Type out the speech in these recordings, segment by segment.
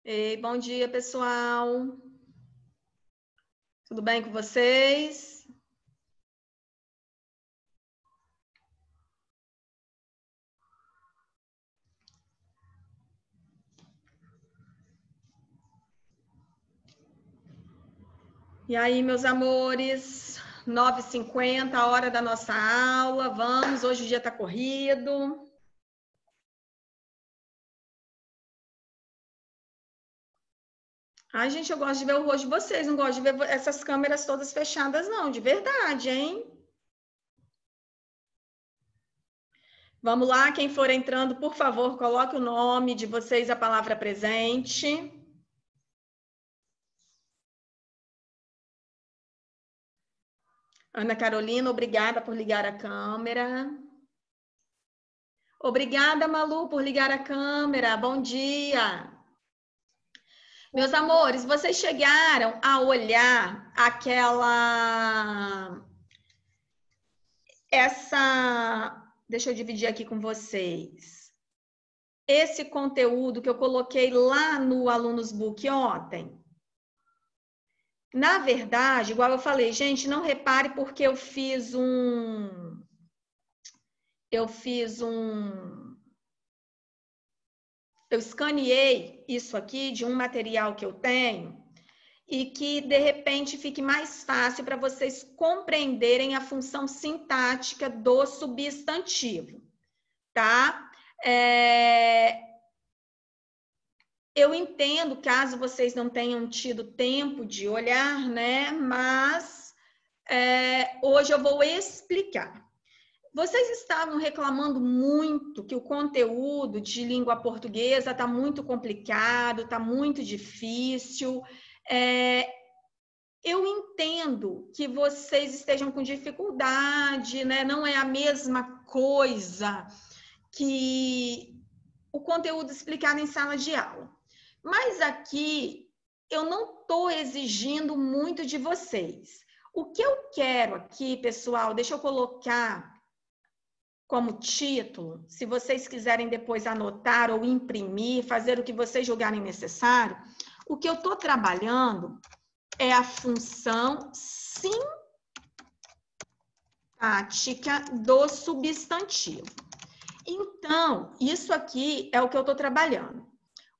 Ei, bom dia, pessoal. Tudo bem com vocês? E aí, meus amores? 9h50, a hora da nossa aula. Vamos, hoje o dia tá corrido. Ai, gente, eu gosto de ver o rosto de vocês, não gosto de ver essas câmeras todas fechadas, não, de verdade, hein? Vamos lá, quem for entrando, por favor, coloque o nome de vocês, a palavra presente. Ana Carolina, obrigada por ligar a câmera. Obrigada, Malu, por ligar a câmera. Bom dia. Meus amores, vocês chegaram a olhar deixa eu dividir aqui com vocês. Esse conteúdo que eu coloquei lá no Alunos Book ontem. Na verdade, igual eu falei, gente, não repare porque eu escaneei isso aqui de um material que eu tenho e que, de repente, fique mais fácil para vocês compreenderem a função sintática do substantivo, tá? Eu entendo, caso vocês não tenham tido tempo de olhar, né? Mas hoje eu vou explicar. Vocês estavam reclamando muito que o conteúdo de língua portuguesa está muito complicado, está muito difícil. Eu entendo que vocês estejam com dificuldade, né? Não é a mesma coisa que o conteúdo explicado em sala de aula. Mas aqui eu não estou exigindo muito de vocês. O que eu quero aqui, pessoal, deixa eu colocar como título, se vocês quiserem depois anotar ou imprimir, fazer o que vocês julgarem necessário, o que eu estou trabalhando é a função sintática do substantivo. Então, isso aqui é o que eu estou trabalhando.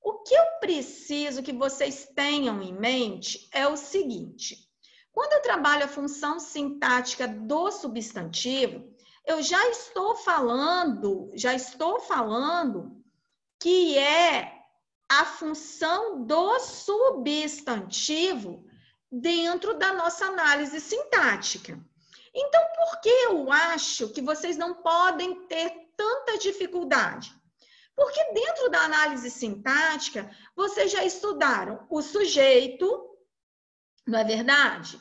O que eu preciso que vocês tenham em mente é o seguinte: quando eu trabalho a função sintática do substantivo, eu já estou falando que é a função do substantivo dentro da nossa análise sintática. Então, por que eu acho que vocês não podem ter tanta dificuldade? Porque dentro da análise sintática, vocês já estudaram o sujeito, não é verdade?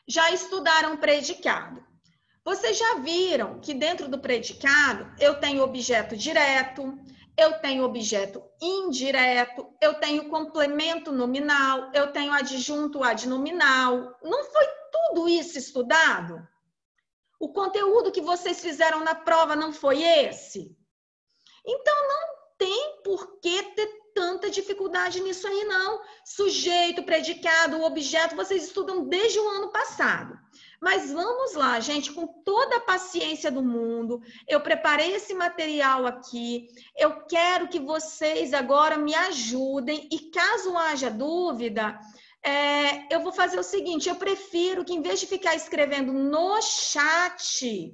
Já estudaram o predicado. Vocês já viram que dentro do predicado eu tenho objeto direto, eu tenho objeto indireto, eu tenho complemento nominal, eu tenho adjunto adnominal. Não foi tudo isso estudado? O conteúdo que vocês fizeram na prova não foi esse? Então, não tem por que ter tanta dificuldade nisso aí, não. Sujeito, predicado, objeto, vocês estudam desde o ano passado. Mas vamos lá, gente, com toda a paciência do mundo, eu preparei esse material aqui, eu quero que vocês agora me ajudem e caso haja dúvida, eu vou fazer o seguinte, eu prefiro que em vez de ficar escrevendo no chat,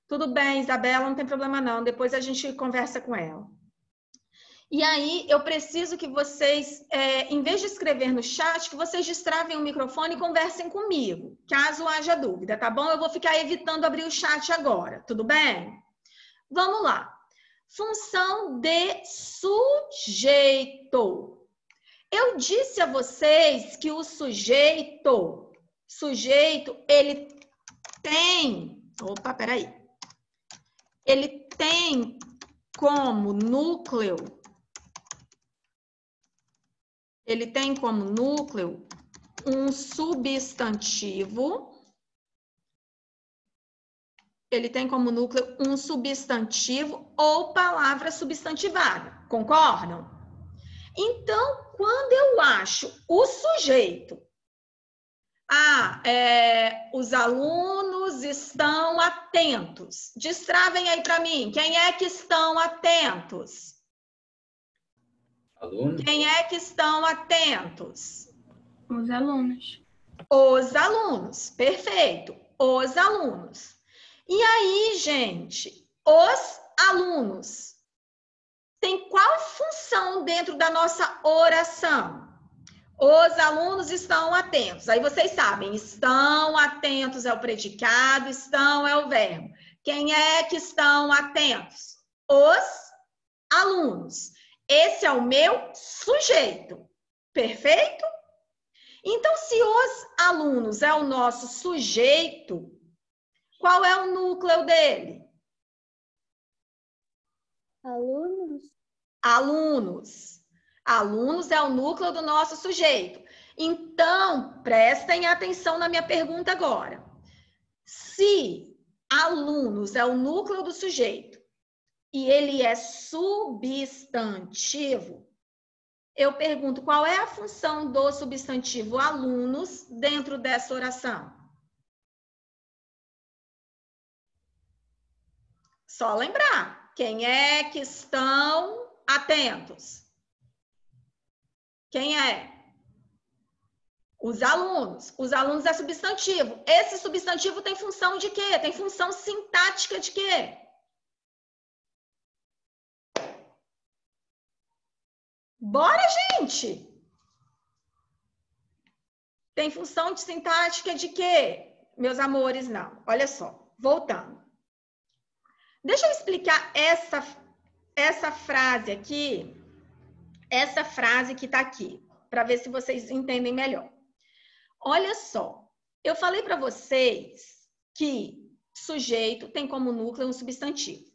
tudo bem, Isabela, não tem problema não, depois a gente conversa com ela. E aí, eu preciso que vocês, em vez de escrever no chat, que vocês destravem o microfone e conversem comigo, caso haja dúvida, tá bom? Eu vou ficar evitando abrir o chat agora, tudo bem? Vamos lá. Função de sujeito. Eu disse a vocês que o sujeito, ele tem... Opa, peraí. Ele tem como núcleo um substantivo. Ele tem como núcleo um substantivo ou palavra substantivada. Concordam? Então, quando eu acho o sujeito, os alunos estão atentos. Destravem aí para mim. Quem é que estão atentos? Alunos. Quem é que estão atentos? Os alunos. Os alunos. Perfeito. Os alunos. E aí, gente, os alunos têm qual função dentro da nossa oração? Os alunos estão atentos. Aí vocês sabem, estão atentos é o predicado, estão é o verbo. Quem é que estão atentos? Os alunos. Esse é o meu sujeito. Perfeito? Então, se os alunos é o nosso sujeito, qual é o núcleo dele? Alunos. Alunos. Alunos é o núcleo do nosso sujeito. Então, prestem atenção na minha pergunta agora. Se alunos é o núcleo do sujeito e ele é substantivo, eu pergunto qual é a função do substantivo alunos dentro dessa oração? Só lembrar, quem é que estão atentos? Quem é? Os alunos. Os alunos é substantivo. Esse substantivo tem função de quê? Tem função sintática de quê? Bora, gente! Tem função de sintática de quê? Meus amores, não. Olha só, voltando. Deixa eu explicar essa frase aqui, essa frase que está aqui, para ver se vocês entendem melhor. Olha só, eu falei para vocês que sujeito tem como núcleo um substantivo.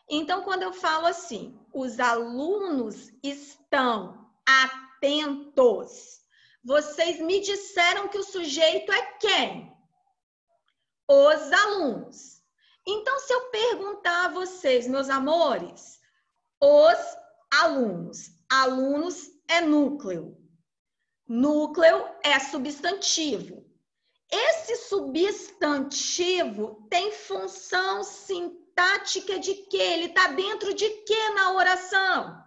Então, quando eu falo assim, os alunos estão atentos, vocês me disseram que o sujeito é quem? Os alunos. Então, se eu perguntar a vocês, meus amores, os alunos, alunos é núcleo. Núcleo é substantivo. Esse substantivo tem função sintática de quê? Ele está dentro de quê na oração?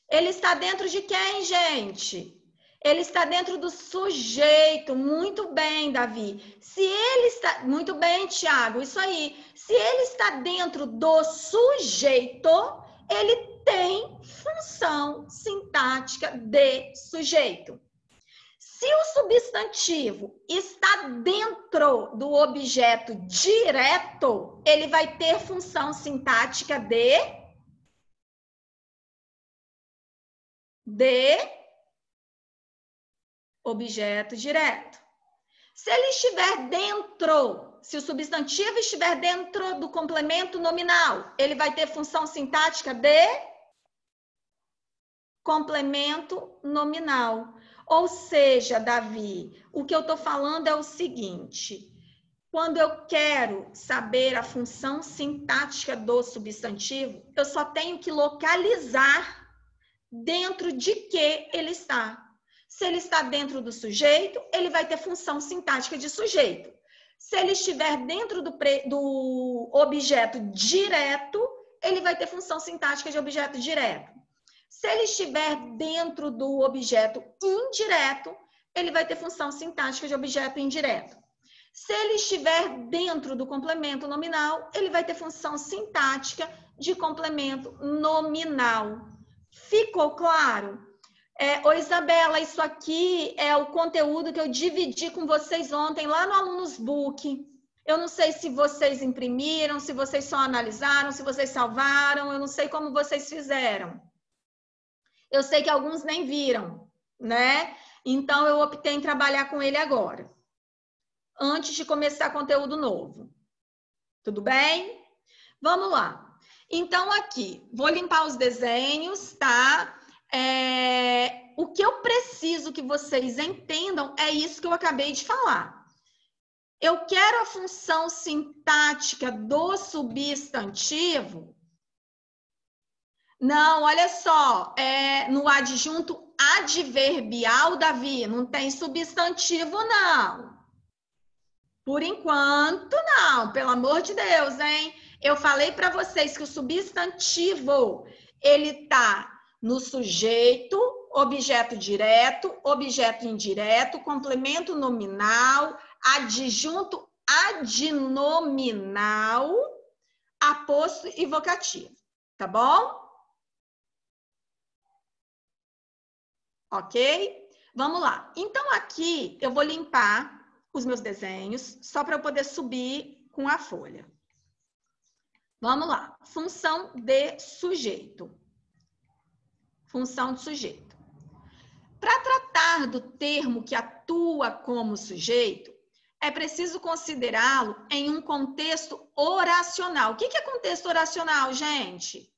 Ele está dentro de quem, gente? Ele está dentro do sujeito. Muito bem, Davi. Se ele está... Muito bem, Tiago. Isso aí. Se ele está dentro do sujeito, ele tem função sintática de sujeito. Se o substantivo está dentro do objeto direto, ele vai ter função sintática de objeto direto. Se ele estiver dentro, se o substantivo estiver dentro do complemento nominal, ele vai ter função sintática de complemento nominal. Ou seja, Davi, o que eu estou falando é o seguinte: quando eu quero saber a função sintática do substantivo, eu só tenho que localizar dentro de que ele está. Se ele está dentro do sujeito, ele vai ter função sintática de sujeito. Se ele estiver dentro do objeto direto, ele vai ter função sintática de objeto direto. Se ele estiver dentro do objeto indireto, ele vai ter função sintática de objeto indireto. Se ele estiver dentro do complemento nominal, ele vai ter função sintática de complemento nominal. Ficou claro? Ô Isabela, isso aqui é o conteúdo que eu dividi com vocês ontem lá no Alunos Book. Eu não sei se vocês imprimiram, se vocês só analisaram, se vocês salvaram, eu não sei como vocês fizeram. Eu sei que alguns nem viram, né? Então, eu optei em trabalhar com ele agora, antes de começar conteúdo novo. Tudo bem? Vamos lá. Então, aqui, vou limpar os desenhos, tá? O que eu preciso que vocês entendam é isso que eu acabei de falar. Eu quero a função sintática do substantivo Não, olha só, no adjunto adverbial, Davi, não tem substantivo, não. Por enquanto, não, pelo amor de Deus, hein? Eu falei para vocês que o substantivo, ele tá no sujeito, objeto direto, objeto indireto, complemento nominal, adjunto adnominal, aposto e vocativo, tá bom? Ok? Vamos lá. Então, aqui eu vou limpar os meus desenhos, só para eu poder subir com a folha. Vamos lá. Função de sujeito. Função de sujeito. Para tratar do termo que atua como sujeito, é preciso considerá-lo em um contexto oracional. O que é contexto oracional, gente?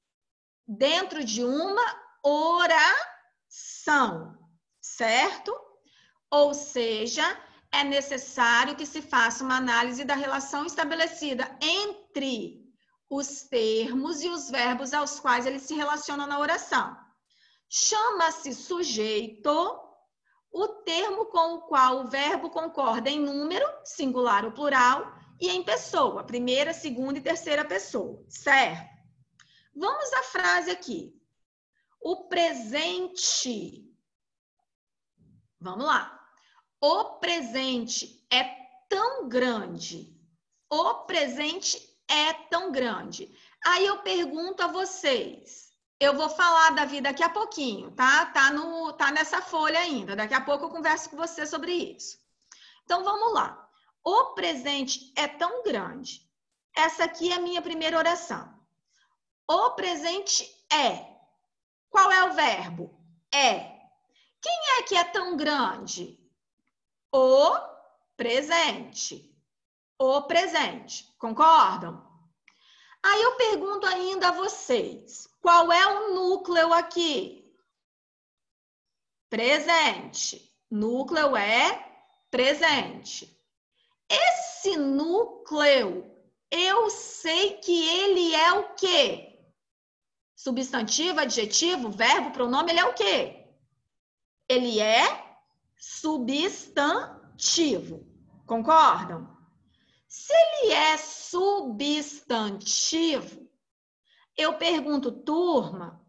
Dentro de uma oração, certo? Ou seja, é necessário que se faça uma análise da relação estabelecida entre os termos e os verbos aos quais eles se relacionam na oração. Chama-se sujeito o termo com o qual o verbo concorda em número, singular ou plural, e em pessoa, primeira, segunda e terceira pessoa, certo? Vamos à frase aqui. O presente. Vamos lá. O presente é tão grande. O presente é tão grande. Aí eu pergunto a vocês. Eu vou falar, Davi, daqui a pouquinho, tá? Tá nessa folha ainda. Daqui a pouco eu converso com você sobre isso. Então, vamos lá. O presente é tão grande. Essa aqui é a minha primeira oração. O presente é. Qual é o verbo? É. Quem é que é tão grande? O presente. O presente. Concordam? Aí eu pergunto ainda a vocês. Qual é o núcleo aqui? Presente. Núcleo é presente. Esse núcleo, eu sei que ele é o quê? Substantivo, adjetivo, verbo, pronome, ele é o quê? Ele é substantivo. Concordam? Se ele é substantivo, eu pergunto, turma,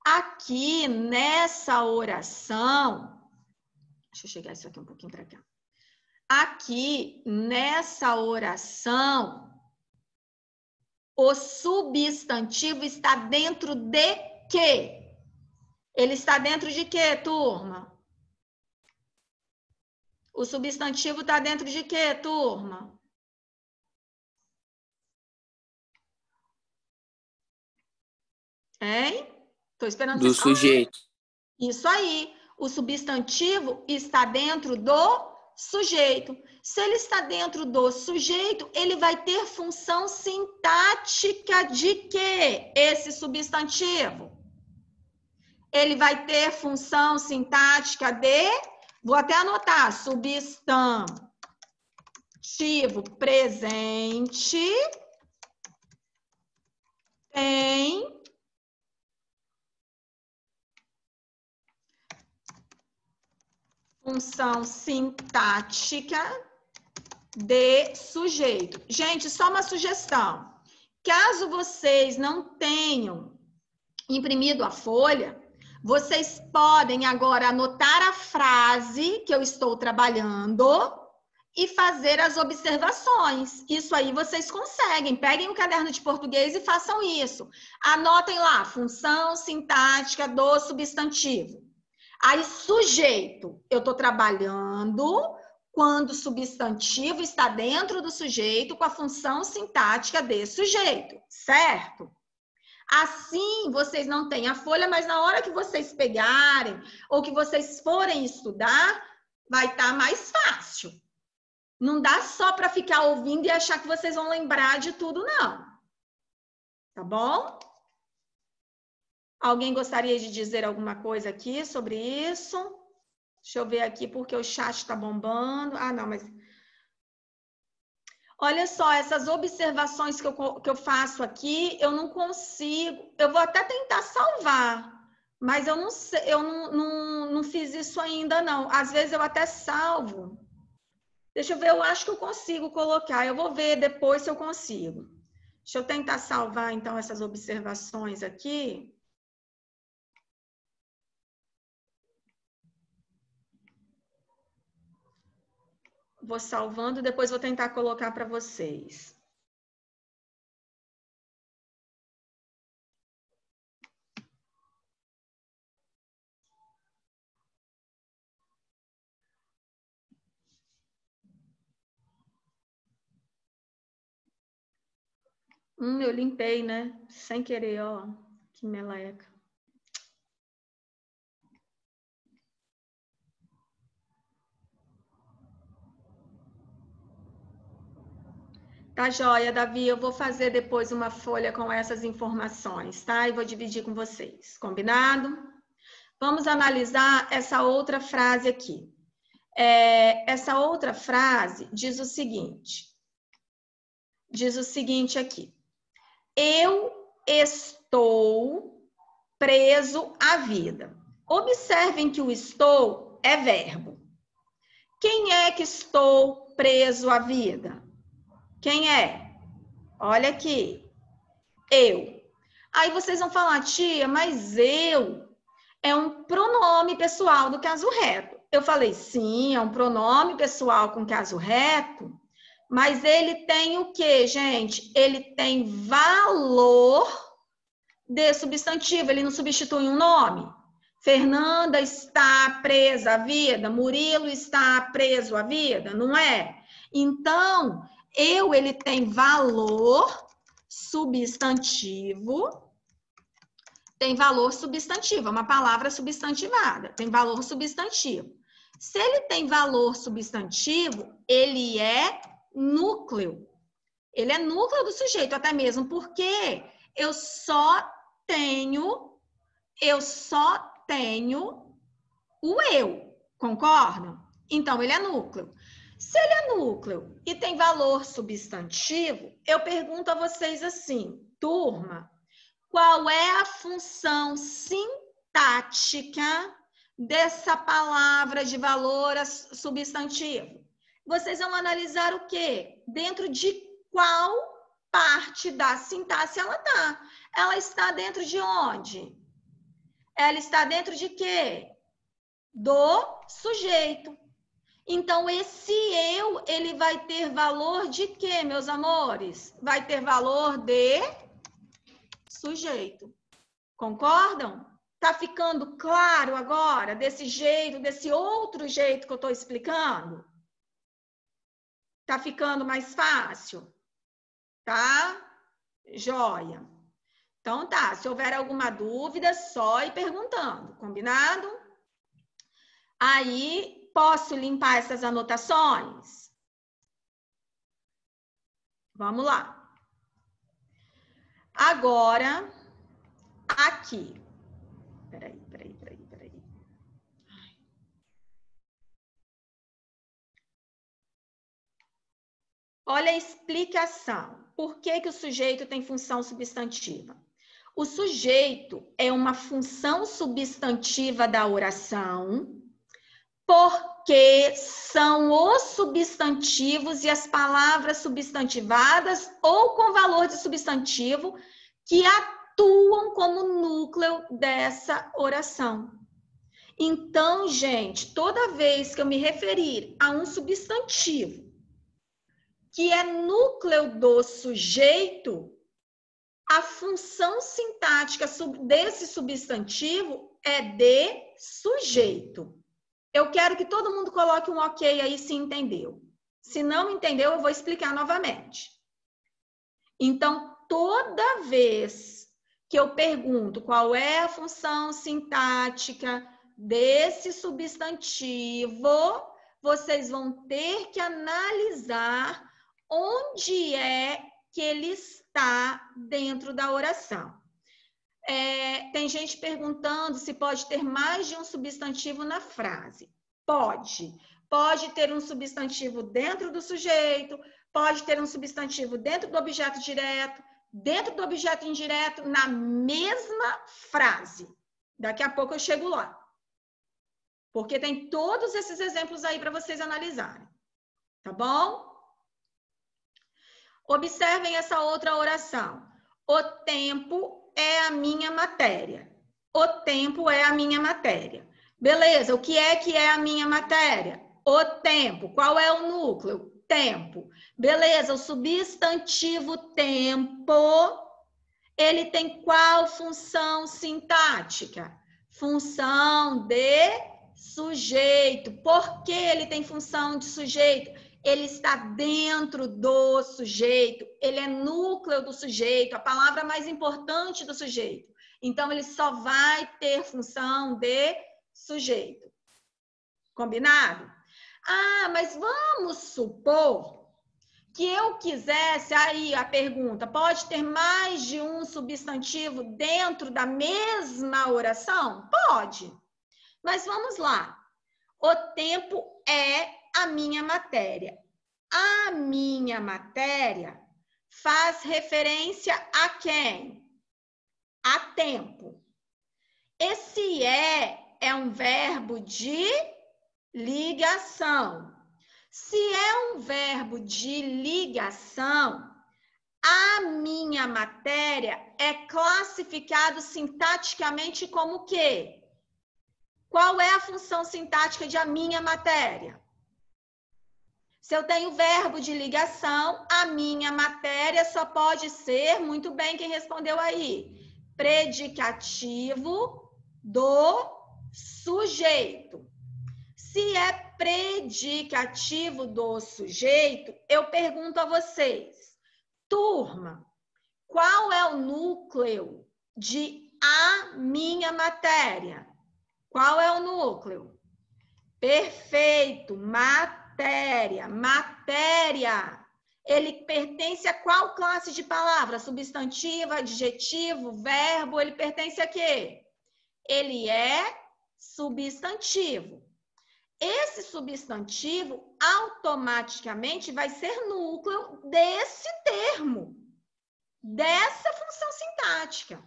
aqui nessa oração, deixa eu chegar isso aqui um pouquinho para cá. Aqui nessa oração, o substantivo está dentro de quê? Ele está dentro de quê, turma? O substantivo está dentro de quê, turma? Hein? Estou esperando do sujeito. Isso aí. O substantivo está dentro do sujeito. Se ele está dentro do sujeito, ele vai ter função sintática de quê? Esse substantivo. Ele vai ter função sintática de, vou até anotar, substantivo presente tem função sintática de sujeito. Gente, só uma sugestão. Caso vocês não tenham imprimido a folha, vocês podem agora anotar a frase que eu estou trabalhando e fazer as observações. Isso aí vocês conseguem. Peguem um caderno de português e façam isso. Anotem lá, função sintática do substantivo. Aí, sujeito, eu estou trabalhando quando o substantivo está dentro do sujeito com a função sintática de sujeito, certo? Assim, vocês não têm a folha, mas na hora que vocês pegarem ou que vocês forem estudar, vai estar mais fácil. Não dá só para ficar ouvindo e achar que vocês vão lembrar de tudo, não. Tá bom? Alguém gostaria de dizer alguma coisa aqui sobre isso? Deixa eu ver aqui, porque o chat está bombando. Ah, não, mas... Olha só, essas observações que eu faço aqui, eu não consigo. Eu vou até tentar salvar, mas eu não sei, eu não fiz isso ainda, não. Às vezes eu até salvo. Deixa eu ver, eu acho que eu consigo colocar. Eu vou ver depois se eu consigo. Deixa eu tentar salvar, então, essas observações aqui. Vou salvando, depois vou tentar colocar para vocês. Eu limpei, né? Sem querer, ó. Que meleca. Tá joia, Davi. Eu vou fazer depois uma folha com essas informações, tá? E vou dividir com vocês. Combinado? Vamos analisar essa outra frase aqui. Essa outra frase diz o seguinte. Diz o seguinte aqui. Eu estou preso à vida. Observem que o estou é verbo. Quem é que estou preso à vida? Quem é? Olha aqui. Eu. Aí vocês vão falar, tia, mas eu é um pronome pessoal do caso reto. Eu falei, sim, é um pronome pessoal com caso reto, mas ele tem o quê, gente? Ele tem valor de substantivo, ele não substitui um nome. Fernanda está presa à vida, Murilo está preso à vida, não é? Então, ele tem valor substantivo, é uma palavra substantivada, tem valor substantivo. Se ele tem valor substantivo, ele é núcleo. Ele é núcleo do sujeito, até mesmo porque eu só tenho o eu, concordam? Então, ele é núcleo. Se ele é núcleo e tem valor substantivo, eu pergunto a vocês assim, turma, qual é a função sintática dessa palavra de valor substantivo? Vocês vão analisar o quê? Dentro de qual parte da sintaxe ela está? Ela está dentro de onde? Ela está dentro de quê? Do sujeito. Então, esse eu, ele vai ter valor de quê, meus amores? Vai ter valor de sujeito. Concordam? Tá ficando claro agora, desse jeito, desse outro jeito que eu estou explicando? Tá ficando mais fácil? Tá? Joia. Então tá, se houver alguma dúvida, só ir perguntando, combinado? Aí, posso limpar essas anotações? Vamos lá. Agora, aqui. Peraí. Olha a explicação. Por que o sujeito tem função substantiva? O sujeito é uma função substantiva da oração, porque são os substantivos e as palavras substantivadas ou com valor de substantivo que atuam como núcleo dessa oração. Então, gente, toda vez que eu me referir a um substantivo que é núcleo do sujeito, a função sintática desse substantivo é de sujeito. Eu quero que todo mundo coloque um ok aí se entendeu. Se não entendeu, eu vou explicar novamente. Então, toda vez que eu pergunto qual é a função sintática desse substantivo, vocês vão ter que analisar onde é que ele está dentro da oração. Tem gente perguntando se pode ter mais de um substantivo na frase. Pode. Pode ter um substantivo dentro do sujeito, pode ter um substantivo dentro do objeto direto, dentro do objeto indireto, na mesma frase. Daqui a pouco eu chego lá. Porque tem todos esses exemplos aí para vocês analisarem. Tá bom? Observem essa outra oração. O tempo é a minha matéria. O tempo é a minha matéria. Beleza, o que é a minha matéria? O tempo. Qual é o núcleo? Tempo. Beleza, o substantivo tempo, ele tem qual função sintática? Função de sujeito. Por que ele tem função de sujeito? Ele está dentro do sujeito, ele é núcleo do sujeito, a palavra mais importante do sujeito. Então, ele só vai ter função de sujeito. Combinado? Ah, mas vamos supor que eu quisesse, aí a pergunta, pode ter mais de um substantivo dentro da mesma oração? Pode. Mas vamos lá. O tempo é a minha matéria. A minha matéria faz referência a quem? A tempo. Esse é um verbo de ligação. Se é um verbo de ligação, a minha matéria é classificado sintaticamente como o quê? Qual é a função sintática de a minha matéria? Se eu tenho verbo de ligação, a minha matéria só pode ser, muito bem, quem respondeu aí? Predicativo do sujeito. Se é predicativo do sujeito, eu pergunto a vocês, turma, qual é o núcleo de a minha matéria? Qual é o núcleo? Perfeito, matéria. Matéria. Ele pertence a qual classe de palavra? Substantivo, adjetivo, verbo, ele pertence a quê? Ele é substantivo. Esse substantivo automaticamente vai ser núcleo desse termo, dessa função sintática.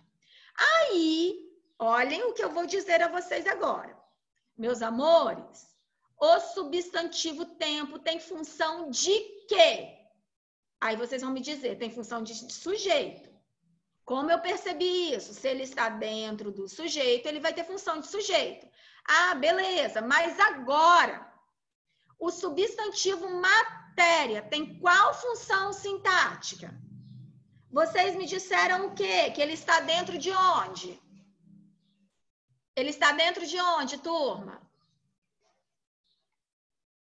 Aí, olhem o que eu vou dizer a vocês agora. Meus amores, o substantivo tempo tem função de quê? Aí vocês vão me dizer, tem função de sujeito. Como eu percebi isso? Se ele está dentro do sujeito, ele vai ter função de sujeito. Ah, beleza, mas agora, o substantivo matéria tem qual função sintática? Vocês me disseram o quê? Que ele está dentro de onde? Ele está dentro de onde, turma?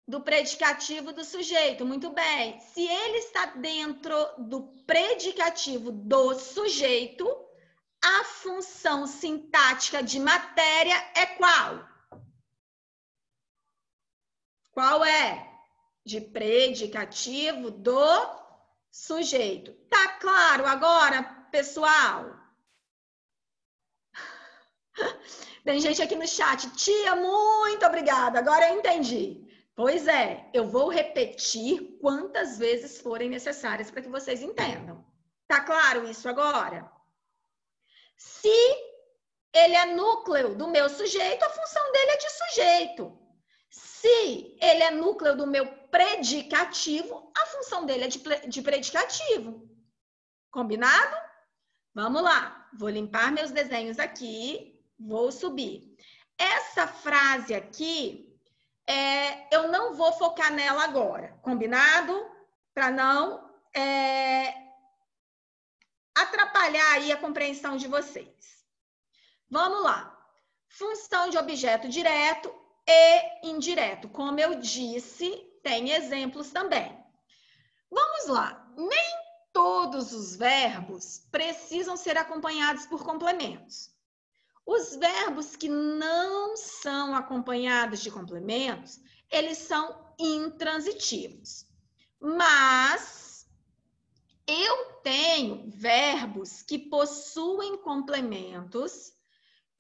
Do predicativo do sujeito. Muito bem. Se ele está dentro do predicativo do sujeito, a função sintática de matéria é qual? Qual é? De predicativo do sujeito. Tá claro agora, pessoal? Tem gente aqui no chat. Tia, muito obrigada. Agora eu entendi. Pois é, eu vou repetir quantas vezes forem necessárias para que vocês entendam. Tá claro isso agora? Se ele é núcleo do meu sujeito, a função dele é de sujeito. Se ele é núcleo do meu predicativo, a função dele é de predicativo. Combinado? Vamos lá. Vou limpar meus desenhos aqui. Vou subir. Essa frase aqui, eu não vou focar nela agora. Combinado? Para não atrapalhar aí a compreensão de vocês. Vamos lá. Função de objeto direto e indireto. Como eu disse, tem exemplos também. Vamos lá. Nem todos os verbos precisam ser acompanhados por complementos. Os verbos que não são acompanhados de complementos, eles são intransitivos. Mas eu tenho verbos que possuem complementos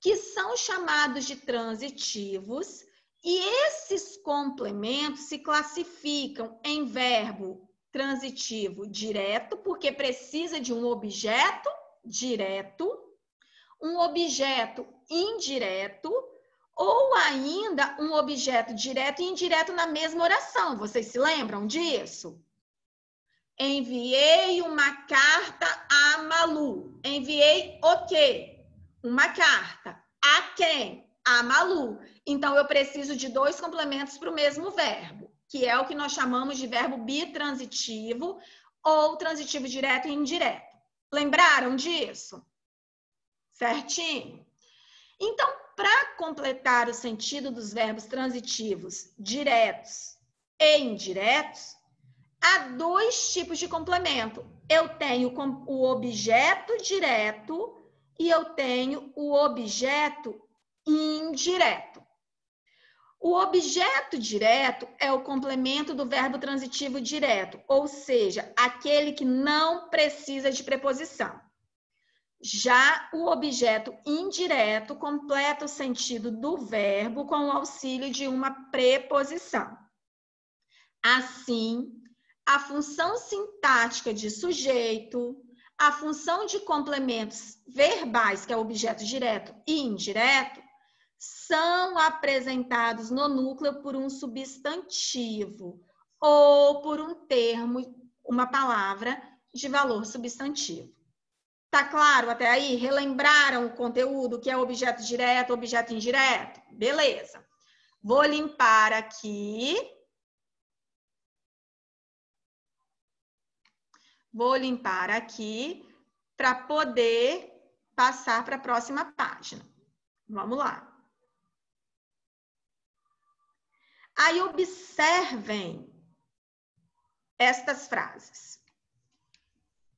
que são chamados de transitivos e esses complementos se classificam em verbo transitivo direto, porque precisa de um objeto direto, um objeto indireto, ou ainda um objeto direto e indireto na mesma oração. Vocês se lembram disso? Enviei uma carta a Malu. Enviei o quê? Uma carta. A quem? A Malu. Então, eu preciso de dois complementos para o mesmo verbo, que é o que nós chamamos de verbo bitransitivo ou transitivo direto e indireto. Lembraram disso? Certinho? Então, para completar o sentido dos verbos transitivos diretos e indiretos, há dois tipos de complemento. Eu tenho o objeto direto e eu tenho o objeto indireto. O objeto direto é o complemento do verbo transitivo direto, ou seja, aquele que não precisa de preposição. Já o objeto indireto completa o sentido do verbo com o auxílio de uma preposição. Assim, a função sintática de sujeito, a função de complementos verbais, que é o objeto direto e indireto, são apresentados no núcleo por um substantivo ou por um termo, uma palavra de valor substantivo. Tá claro até aí? Relembraram o conteúdo, que é objeto direto, objeto indireto? Beleza. Vou limpar aqui. Vou limpar aqui para poder passar para a próxima página. Vamos lá. Aí observem estas frases.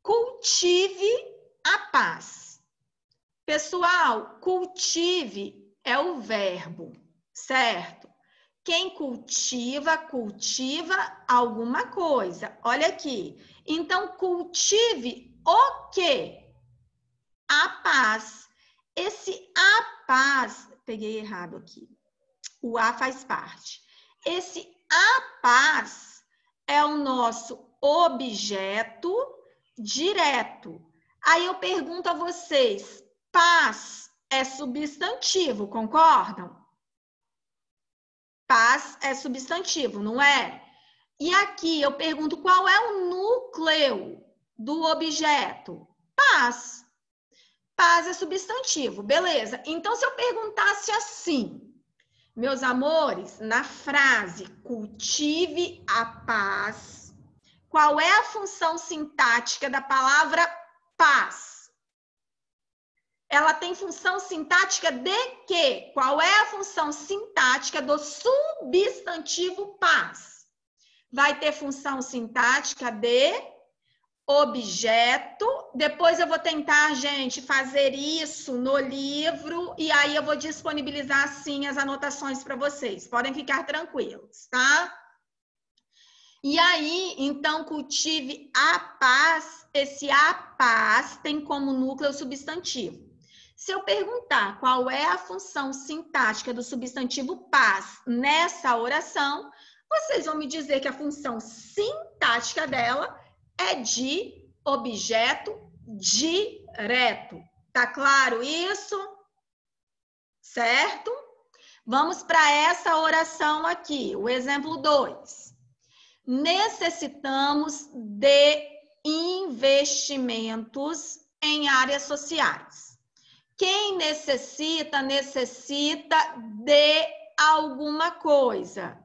Cultive a paz. Pessoal, cultive é o verbo, certo? Quem cultiva, cultiva alguma coisa. Olha aqui. Então, cultive o quê? A paz. Esse a paz, peguei errado aqui. O a faz parte. Esse a paz é o nosso objeto direto. Aí eu pergunto a vocês, paz é substantivo, concordam? Paz é substantivo, não é? E aqui eu pergunto qual é o núcleo do objeto? Paz. Paz é substantivo, beleza. Então, se eu perguntasse assim, meus amores, na frase cultive a paz, qual é a função sintática da palavra paz? Ela tem função sintática de quê? Qual é a função sintática do substantivo paz? Vai ter função sintática de objeto. Depois eu vou tentar, gente, fazer isso no livro e aí eu vou disponibilizar, sim, as anotações para vocês. Podem ficar tranquilos, tá? E aí, então, cultive a paz. Esse a paz tem como núcleo o substantivo. Se eu perguntar qual é a função sintática do substantivo paz nessa oração, vocês vão me dizer que a função sintática dela é de objeto direto. Tá claro isso? Certo? Vamos para essa oração aqui, o exemplo 2. Necessitamos de investimentos em áreas sociais. Quem necessita, necessita de alguma coisa.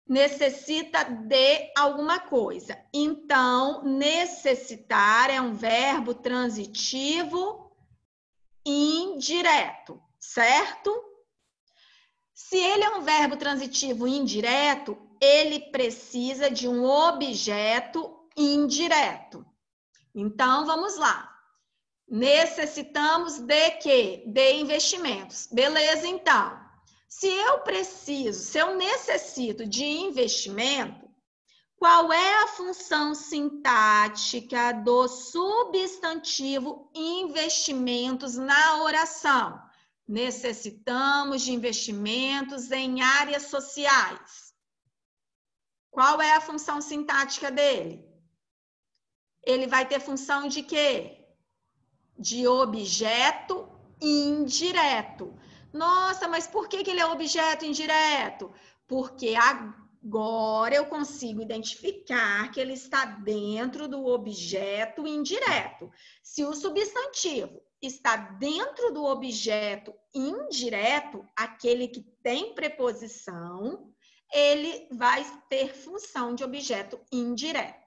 Necessita de alguma coisa. Então, necessitar é um verbo transitivo indireto, certo? Se ele é um verbo transitivo indireto, ele precisa de um objeto indireto. Então, vamos lá. Necessitamos de quê? De investimentos. Beleza, então. Se eu necessito de investimento, qual é a função sintática do substantivo investimentos na oração? Necessitamos de investimentos em áreas sociais. Qual é a função sintática dele? Ele vai ter função de quê? De objeto indireto. Nossa, mas por que ele é objeto indireto? Porque agora eu consigo identificar que ele está dentro do objeto indireto. Se o substantivo está dentro do objeto indireto, aquele que tem preposição, ele vai ter função de objeto indireto.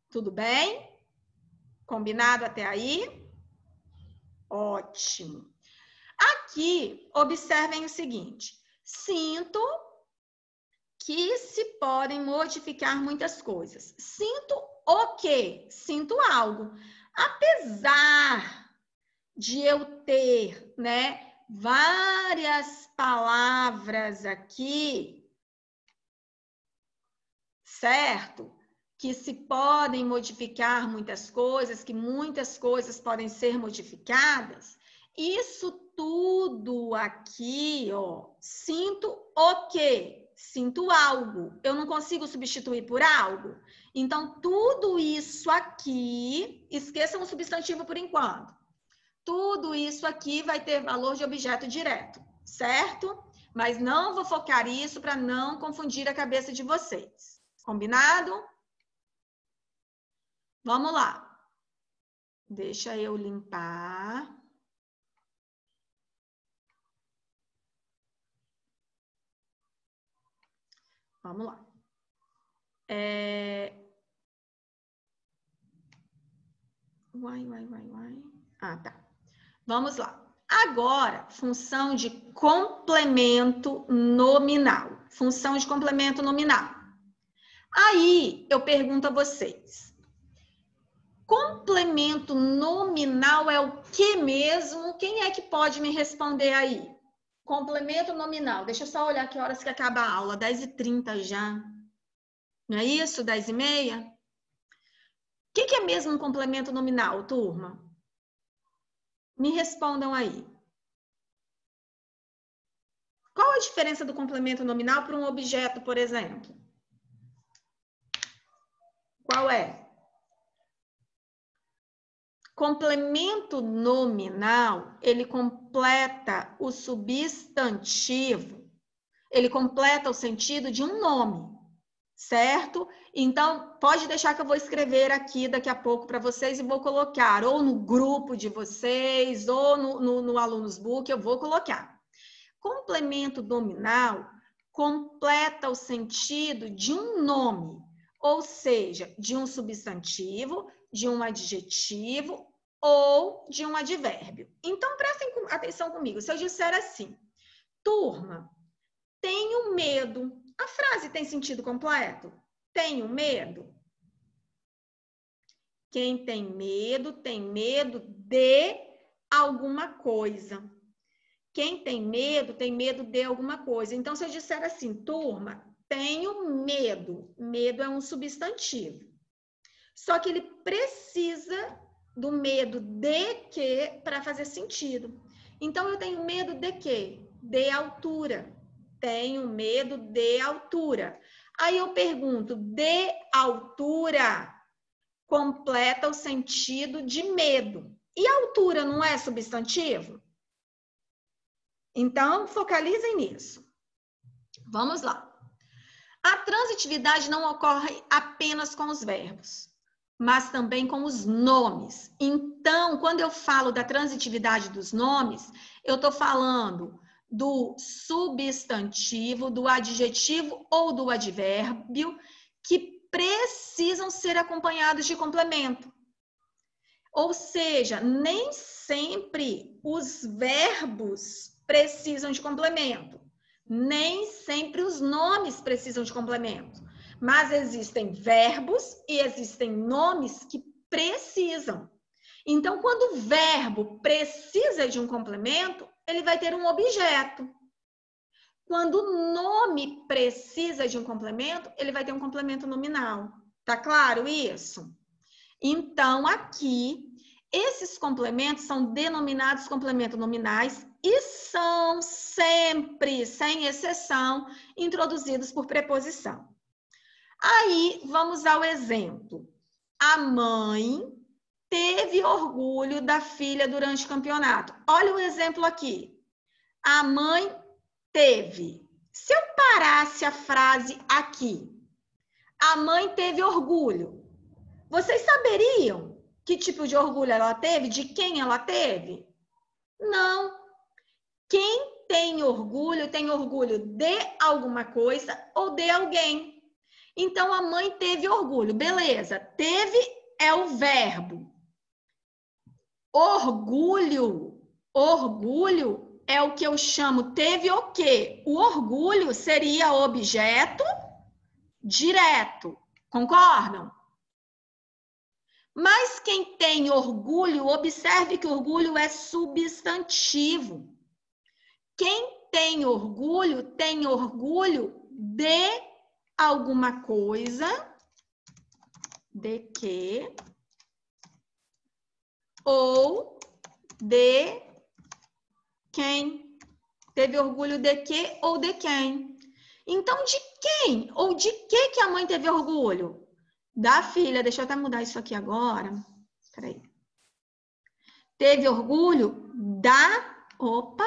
Tudo bem? Combinado até aí? Ótimo. Aqui, observem o seguinte. Sinto que se podem modificar muitas coisas. Sinto o quê? Sinto algo. Apesar de eu ter, né, várias palavras aqui, certo? Que se podem modificar muitas coisas, que muitas coisas podem ser modificadas. Isso tudo aqui, ó, sinto o quê? Sinto algo. Eu não consigo substituir por algo. Então, tudo isso aqui, esqueçam o substantivo por enquanto. Tudo isso aqui vai ter valor de objeto direto, certo? Mas não vou focar isso para não confundir a cabeça de vocês. Combinado? Vamos lá. Deixa eu limpar. Vamos lá. Ah, tá. Vamos lá. Agora, função de complemento nominal. Função de complemento nominal. Aí, eu pergunto a vocês. Complemento nominal é o que mesmo? Quem é que pode me responder aí? Complemento nominal. Deixa eu só olhar que horas que acaba a aula. 10h30 já. Não é isso? 10h30? O que é mesmo um complemento nominal, turma? Me respondam aí. Qual a diferença do complemento nominal para um objeto, por exemplo? Qual é? Complemento nominal, ele completa o substantivo, ele completa o sentido de um nome, certo? Então, pode deixar que eu vou escrever aqui daqui a pouco para vocês e vou colocar ou no grupo de vocês ou no Alunos Book, eu vou colocar. Complemento nominal completa o sentido de um nome, ou seja, de um substantivo, de um adjetivo ou de um advérbio. Então, prestem atenção comigo. Se eu disser assim, turma, tenho medo. A frase tem sentido completo? Tenho medo? Quem tem medo de alguma coisa. Quem tem medo de alguma coisa. Então, se eu disser assim, turma, tenho medo. Medo é um substantivo. Só que ele precisa do medo de quê para fazer sentido. Então, eu tenho medo de quê? De altura. Tenho medo de altura. Aí eu pergunto, de altura completa o sentido de medo. E altura não é substantivo? Então, focalizem nisso. Vamos lá. A transitividade não ocorre apenas com os verbos, mas também com os nomes. Então, quando eu falo da transitividade dos nomes, eu estou falando do substantivo, do adjetivo ou do advérbio que precisam ser acompanhados de complemento. Ou seja, nem sempre os verbos precisam de complemento. Nem sempre os nomes precisam de complemento. Mas existem verbos e existem nomes que precisam. Então, quando o verbo precisa de um complemento, ele vai ter um objeto. Quando o nome precisa de um complemento, ele vai ter um complemento nominal. Tá claro isso? Então, aqui, esses complementos são denominados complementos nominais e são sempre, sem exceção, introduzidos por preposição. Aí, vamos ao exemplo. A mãe teve orgulho da filha durante o campeonato. Olha o exemplo aqui. A mãe teve. Se eu parasse a frase aqui, a mãe teve orgulho. Vocês saberiam que tipo de orgulho ela teve? De quem ela teve? Não. Quem tem orgulho de alguma coisa ou de alguém. Então, a mãe teve orgulho. Beleza. Teve é o verbo. Orgulho é o que eu chamo, teve o quê? O orgulho seria objeto direto. Concordam? Mas quem tem orgulho, observe que orgulho é substantivo. Quem tem orgulho de alguma coisa, de que, ou de quem. Teve orgulho de que ou de quem. Então, de quem ou de que a mãe teve orgulho? Da filha. Deixa eu até mudar isso aqui agora. Peraí. Teve orgulho da... Opa!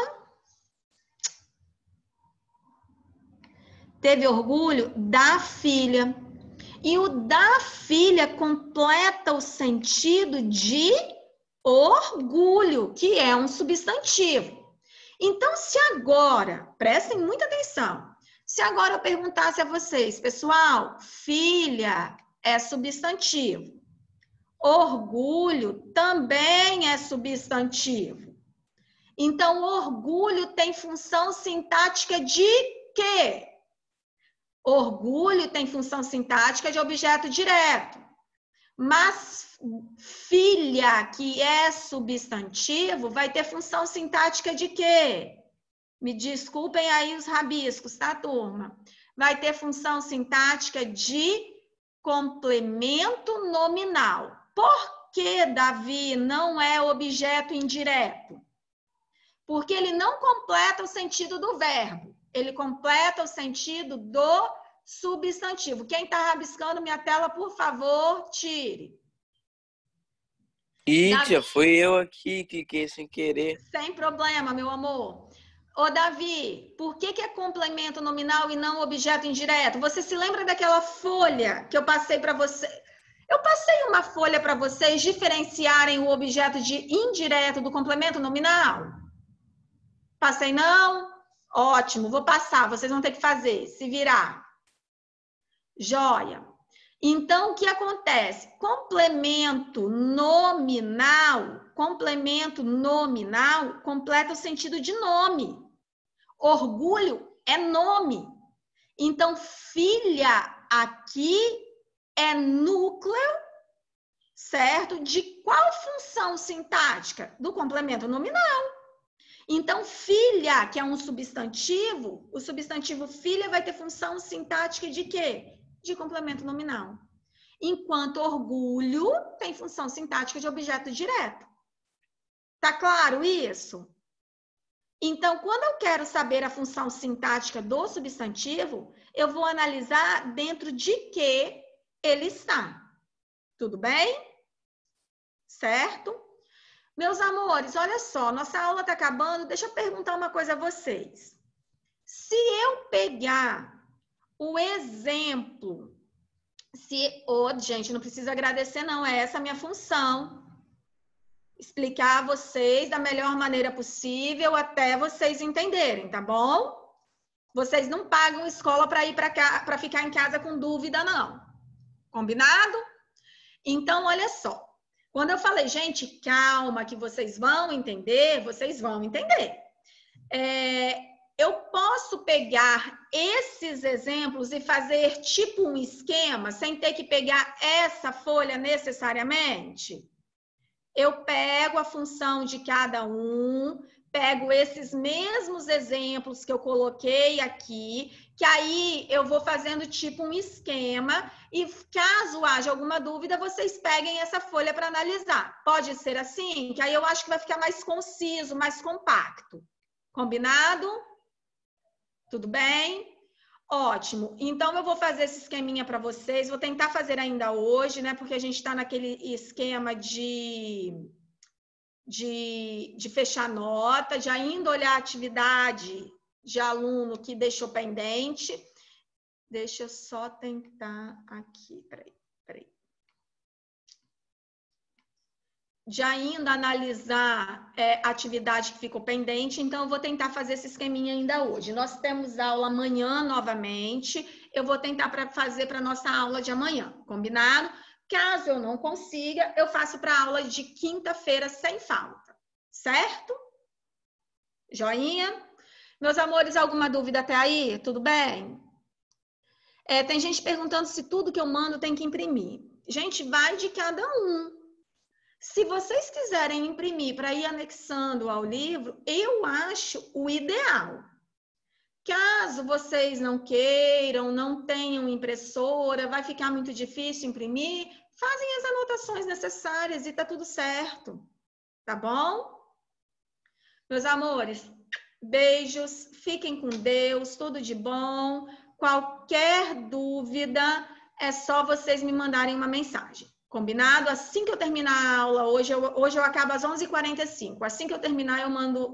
Teve orgulho da filha. E o da filha completa o sentido de orgulho, que é um substantivo. Então, se agora, prestem muita atenção, se agora eu perguntasse a vocês, pessoal, filha é substantivo, orgulho também é substantivo. Então, orgulho tem função sintática de quê? Orgulho tem função sintática de objeto direto. Mas filha, que é substantivo, vai ter função sintática de quê? Me desculpem aí os rabiscos, tá, turma? Vai ter função sintática de complemento nominal. Por que, Davi, não é objeto indireto? Porque ele não completa o sentido do verbo. Ele completa o sentido do substantivo. Quem está rabiscando minha tela, por favor, tire. Tia, foi eu aqui que cliquei sem querer. Sem problema, meu amor. Ô, Davi, por que é complemento nominal e não objeto indireto? Você se lembra daquela folha que eu passei para você? Eu passei uma folha para vocês diferenciarem o objeto de indireto do complemento nominal? Passei, não? Ótimo, vou passar. Vocês vão ter que fazer, se virar. Joia. Então, o que acontece? Complemento nominal completa o sentido de nome. Orgulho é nome. Então, filha aqui é núcleo, certo? De qual função sintática? Do complemento nominal. Então, filha, que é um substantivo, o substantivo filha vai ter função sintática de quê? De complemento nominal. Enquanto orgulho tem função sintática de objeto direto. Tá claro isso? Então, quando eu quero saber a função sintática do substantivo, eu vou analisar dentro de que ele está. Tudo bem? Certo? Meus amores, olha só, nossa aula está acabando. Deixa eu perguntar uma coisa a vocês. Se eu pegar o exemplo, gente, não precisa agradecer não, é essa a minha função. Explicar a vocês da melhor maneira possível até vocês entenderem, tá bom? Vocês não pagam escola para ir para ficar em casa com dúvida, não. Combinado? Então, olha só. Quando eu falei, gente, calma, que vocês vão entender, vocês vão entender. Eu posso pegar esses exemplos e fazer tipo um esquema, sem ter que pegar essa folha necessariamente? Eu pego a função de cada um, pego esses mesmos exemplos que eu coloquei aqui, que aí eu vou fazendo tipo um esquema e caso haja alguma dúvida, vocês peguem essa folha para analisar. Pode ser assim? Que aí eu acho que vai ficar mais conciso, mais compacto. Combinado? Tudo bem? Ótimo. Então, eu vou fazer esse esqueminha para vocês. Vou tentar fazer ainda hoje, né? Porque a gente está naquele esquema de fechar nota, já indo olhar a atividade de aluno que deixou pendente. Deixa eu só tentar aqui. Peraí. Já indo analisar a atividade que ficou pendente, então eu vou tentar fazer esse esqueminha ainda hoje. Nós temos aula amanhã novamente, eu vou tentar fazer para a nossa aula de amanhã, combinado? Caso eu não consiga, eu faço para a aula de quinta-feira sem falta, certo? Joinha? Meus amores, alguma dúvida até aí? Tudo bem? Tem gente perguntando se tudo que eu mando tem que imprimir. Gente, vai de cada um. Se vocês quiserem imprimir para ir anexando ao livro, eu acho o ideal. Caso vocês não queiram, não tenham impressora, vai ficar muito difícil imprimir, fazem as anotações necessárias e tá tudo certo. Tá bom? Meus amores, beijos, fiquem com Deus, tudo de bom. Qualquer dúvida, é só vocês me mandarem uma mensagem. Combinado? Assim que eu terminar a aula, hoje eu acabo às 11h45. Assim que eu terminar,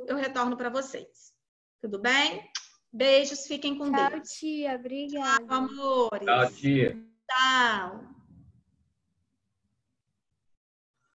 eu retorno para vocês. Tudo bem? Beijos, fiquem com Deus. Tchau, tia. Obrigada. Tchau, amores. Tchau, tia. Tchau.